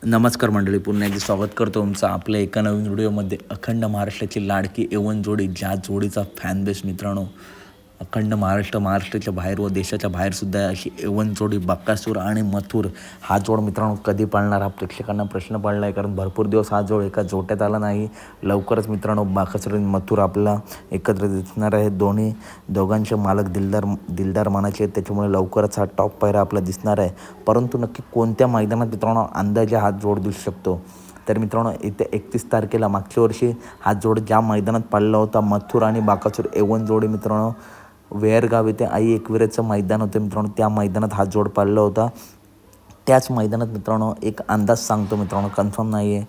नमस्कार मंडळी, पुन्हा एकदा स्वागत करतो तुमचं आपल्या एका नवीन व्हिडिओमध्ये. अखंड महाराष्ट्राची लाडकी एवन जोडी, ज्या जोडीचा फॅन बेस मित्रांनो अखंड महाराष्ट्राच्या बाहेर व देशाच्या बाहेरसुद्धा अशी एवन जोडी बकासूर आणि मथुर हा जोड मित्रांनो कधी पाळणार हा प्रेक्षकांना प्रश्न पडला आहे. कारण भरपूर दिवस हा जोड एका जोट्यात आला नाही. लवकरच मित्रांनो बकासूर आणि मथुर आपला एकत्र दिसणार आहे. दोघांचे मालक दिलदार मानाचे आहेत, त्याच्यामुळे लवकरच हा टॉप पायरा आपला दिसणार आहे. परंतु नक्की कोणत्या मैदानात मित्रांनो अंदाजे हा जोड दिसू शकतो? तर मित्रांनो येत्या 31 तारखेला मागच्या वर्षी हा जोड ज्या मैदानात पडला होता, मथुर आणि बकासूर एवन जोडी मित्रांनो, वेरगाव येथे आई एकविरेचं मैदान होतं मित्रांनो, त्या मैदानात हा जोड पडला होता. त्याच मैदानात मित्रांनो एक अंदाज सांगतो मित्रांनो, कन्फर्म नाही आहे,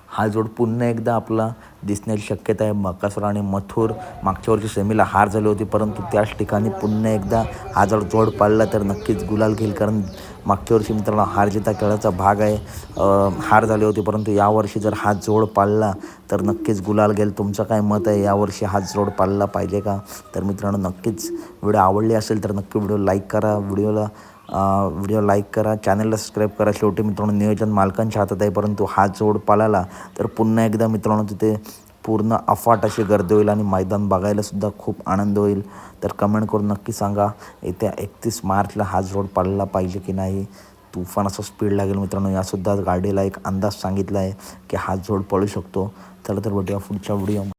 हा जोड पुन्हा एकदा आपला दिसण्याची शक्यता आहे. बकासूर आणि मथुर मागच्या वर्षी सेमीला हार झाली होती, परंतु त्याच ठिकाणी पुन्हा एकदा हा जर जोड पाळला तर नक्कीच गुलाल घेईल. कारण मागच्या वर्षी मित्रांनो हार जिता खेळाचा भाग आहे, हार झाली होती, परंतु यावर्षी जर हा जोड पाळला तर नक्कीच गुलाल घेईल. तुमचं काय मत आहे, यावर्षी हा जोड पाळला पाहिजे का? तर मित्रांनो नक्कीच व्हिडिओ आवडली असेल तर नक्की व्हिडिओ लाईक करा, व्हिडिओ लाईक करा, चॅनलला सबस्क्राईब करा. शेवटी मित्रांनो नियोजन मालकांच्या हातात आहे, परंतु हा जोड पाळाला तर पुन्हा एकदा मित्रांनो तिथे पूर्ण अफाट अशी गर्दी होईल आणि मैदान बघायलासुद्धा खूप आनंद होईल. तर कमेंट करून नक्की सांगा, येत्या 31 मार्चला हा जोड पाळला पाहिजे की नाही. तुफान असं स्पीड लागेल मित्रांनो. यासुद्धा गाडीला एक अंदाज सांगितला आहे की हा जोड पळू शकतो. चला तर भेटूया पुढच्या व्हिडिओ.